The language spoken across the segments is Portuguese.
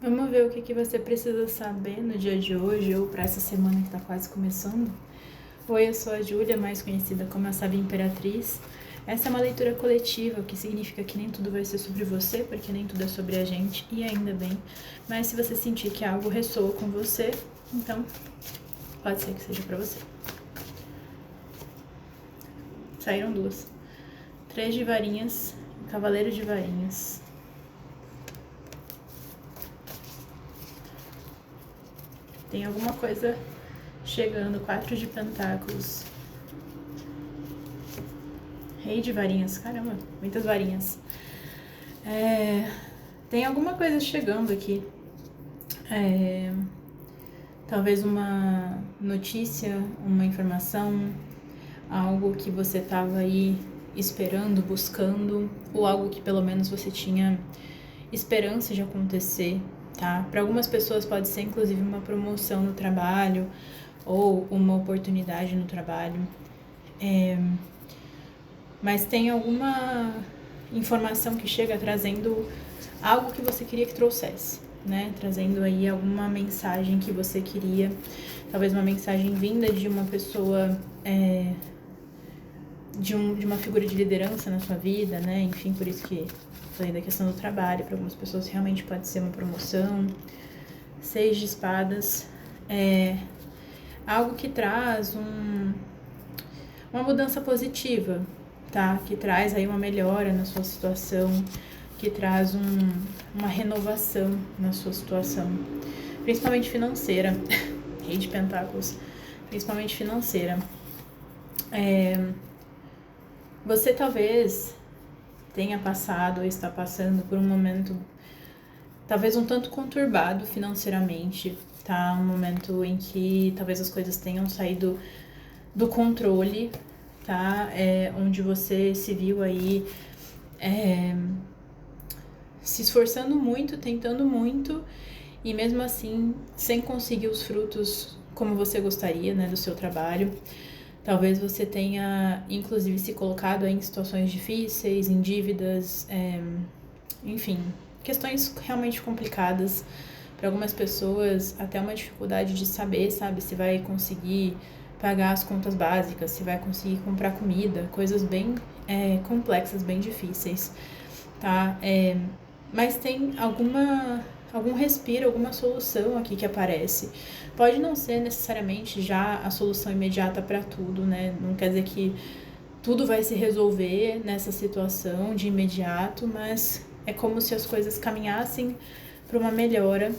Vamos ver o que você precisa saber no dia de hoje ou para essa semana que está quase começando. Oi, eu sou a Júlia, mais conhecida como a Sábia Imperatriz. Essa é uma leitura coletiva, o que significa que nem tudo vai ser sobre você, porque nem tudo é sobre a gente, e ainda bem. Mas se você sentir que algo ressoa com você, então pode ser que seja para você. Saíram duas. 3 de varinhas e Cavaleiro de varinhas. Tem alguma coisa chegando, 4 de pentáculos. Rei de varinhas, caramba, muitas varinhas. Tem alguma coisa chegando aqui. Talvez uma notícia, uma informação, algo que você estava aí esperando, buscando, ou algo que pelo menos você tinha esperança de acontecer, tá? Para algumas pessoas pode ser inclusive uma promoção no trabalho ou uma oportunidade no trabalho. Mas tem alguma informação que chega trazendo algo que você queria que trouxesse, né? Trazendo aí alguma mensagem que você queria, talvez uma mensagem vinda de uma pessoa, de uma figura de liderança na sua vida, né? Enfim, por isso que falei da questão do trabalho. Para algumas pessoas realmente pode ser uma promoção. 6 de espadas, algo que traz uma mudança positiva, tá? Que traz aí uma melhora na sua situação, que traz uma renovação na sua situação, principalmente financeira. Rei de pentáculos, principalmente financeira. Você talvez tenha passado ou está passando por um momento talvez um tanto conturbado financeiramente, tá? Um momento em que talvez as coisas tenham saído do controle, tá? Onde você se viu aí se esforçando muito, tentando muito, e mesmo assim sem conseguir os frutos como você gostaria, né, do seu trabalho. Talvez você tenha, inclusive, se colocado em situações difíceis, em dívidas, enfim, questões realmente complicadas. Para algumas pessoas, até uma dificuldade de saber, sabe, se vai conseguir pagar as contas básicas, se vai conseguir comprar comida, coisas bem complexas, bem difíceis, tá? Mas tem algum respiro, alguma solução aqui que aparece. Pode não ser necessariamente já a solução imediata para tudo, né? Não quer dizer que tudo vai se resolver nessa situação de imediato, mas é como se as coisas caminhassem para uma melhora,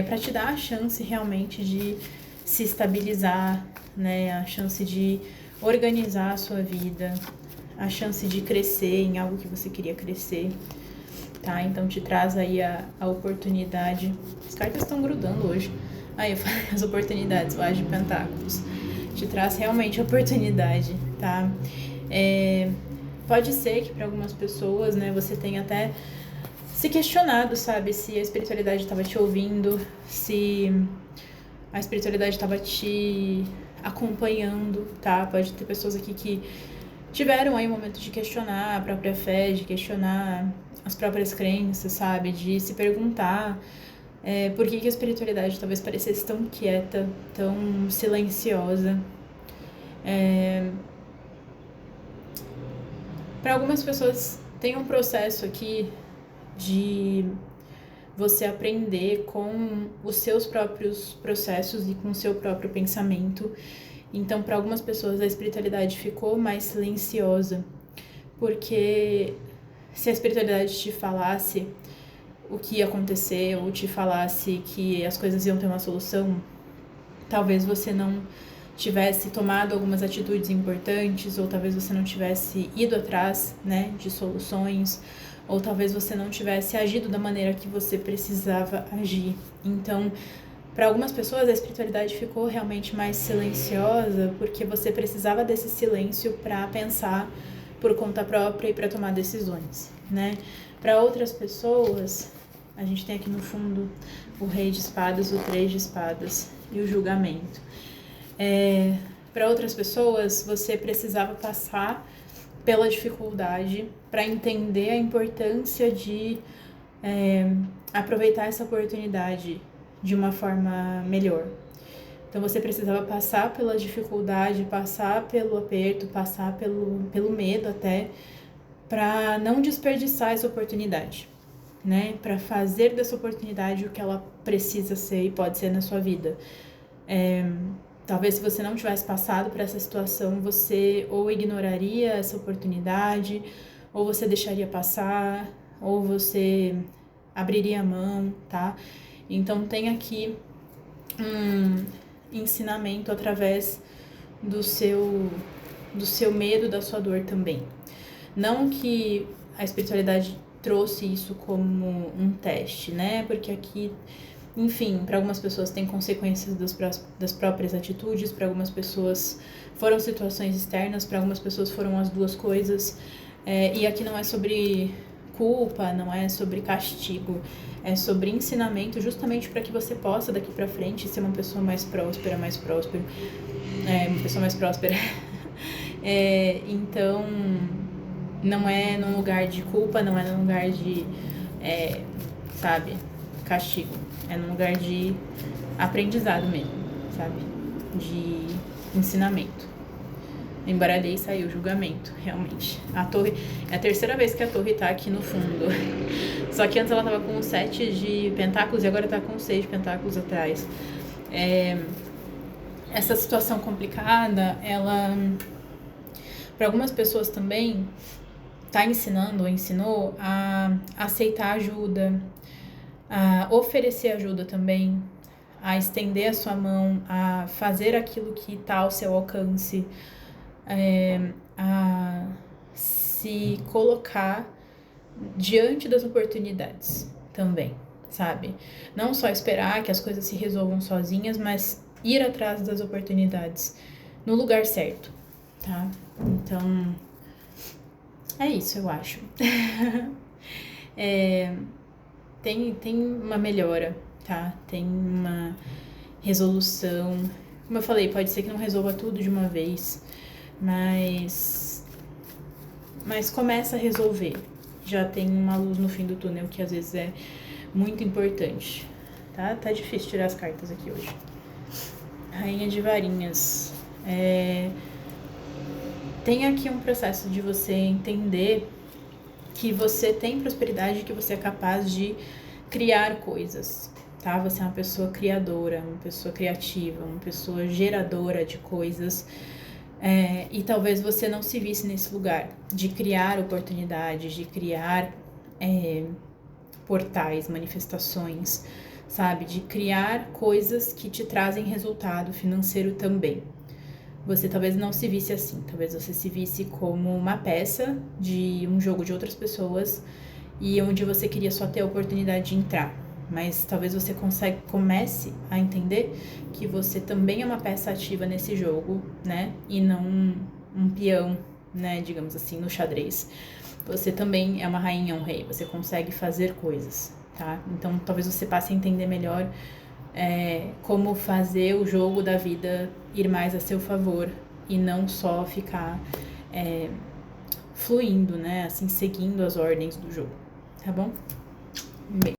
para te dar a chance realmente de se estabilizar, né? A chance de organizar a sua vida, a chance de crescer em algo que você queria crescer. Tá, então te traz aí a oportunidade. As cartas estão grudando hoje. Aí eu falei as oportunidades, o As de Pentáculos. Te traz realmente a oportunidade, tá? Pode ser que para algumas pessoas, né, você tenha até se questionado, sabe? Se a espiritualidade estava te ouvindo, se a espiritualidade estava te acompanhando, tá? Pode ter pessoas aqui que tiveram aí um momento de questionar a própria fé, de questionar as próprias crenças, sabe? De se perguntar por que a espiritualidade talvez parecesse tão quieta, tão silenciosa. Para algumas pessoas tem um processo aqui de você aprender com os seus próprios processos e com o seu próprio pensamento. Então, para algumas pessoas, a espiritualidade ficou mais silenciosa, porque se a espiritualidade te falasse o que ia acontecer, ou te falasse que as coisas iam ter uma solução, talvez você não tivesse tomado algumas atitudes importantes, ou talvez você não tivesse ido atrás, né, de soluções, ou talvez você não tivesse agido da maneira que você precisava agir. Então, para algumas pessoas, a espiritualidade ficou realmente mais silenciosa porque você precisava desse silêncio para pensar por conta própria e para tomar decisões, né? Para outras pessoas, a gente tem aqui no fundo o Rei de Espadas, o 3 de Espadas e o Julgamento. Para outras pessoas, você precisava passar pela dificuldade para entender a importância de aproveitar essa oportunidade de uma forma melhor. Então você precisava passar pela dificuldade, passar pelo aperto, passar pelo medo até, para não desperdiçar essa oportunidade, né? Para fazer dessa oportunidade o que ela precisa ser e pode ser na sua vida. Talvez se você não tivesse passado por essa situação, você ou ignoraria essa oportunidade, ou você deixaria passar, ou você abriria a mão, tá? Então tem aqui ensinamento através do seu medo, da sua dor também. Não que a espiritualidade trouxe isso como um teste, né? Porque aqui, enfim, para algumas pessoas tem consequências das próprias atitudes, para algumas pessoas foram situações externas, para algumas pessoas foram as duas coisas. E aqui não é sobre culpa, não é sobre castigo, é sobre ensinamento, justamente para que você possa daqui para frente ser uma pessoa mais próspera, uma pessoa mais próspera. Então, não é num lugar de culpa, não é num lugar de, sabe, castigo, é num lugar de aprendizado mesmo, sabe, de ensinamento. Embora ali saiu o julgamento, realmente. A torre, é a terceira vez que a torre tá aqui no fundo. Só que antes ela tava com 7 de pentáculos e agora tá com 6 de pentáculos atrás. Essa situação complicada, ela, para algumas pessoas também, tá ensinando ou ensinou a aceitar ajuda, a oferecer ajuda também, a estender a sua mão, a fazer aquilo que tá ao seu alcance, a se colocar diante das oportunidades também, sabe? Não só esperar que as coisas se resolvam sozinhas, mas ir atrás das oportunidades no lugar certo, tá? Então, é isso, eu acho. Tem uma melhora, tá? Tem uma resolução. Como eu falei, pode ser que não resolva tudo de uma vez, mas começa a resolver. Já tem uma luz no fim do túnel, que às vezes é muito importante, tá? Tá difícil tirar as cartas aqui hoje. Rainha de Varinhas. Tem aqui um processo de você entender que você tem prosperidade, que você é capaz de criar coisas, tá? Você é uma pessoa criadora, uma pessoa criativa, uma pessoa geradora de coisas. E talvez você não se visse nesse lugar de criar oportunidades, de criar portais, manifestações, sabe? De criar coisas que te trazem resultado financeiro também. Você talvez não se visse assim, talvez você se visse como uma peça de um jogo de outras pessoas e onde você queria só ter a oportunidade de entrar. Mas talvez você comece a entender que você também é uma peça ativa nesse jogo, né? E não um peão, né? Digamos assim, no xadrez. Você também é uma rainha, um rei. Você consegue fazer coisas, tá? Então, talvez você passe a entender melhor como fazer o jogo da vida ir mais a seu favor e não só ficar fluindo, né? Assim, seguindo as ordens do jogo, tá bom? Um beijo.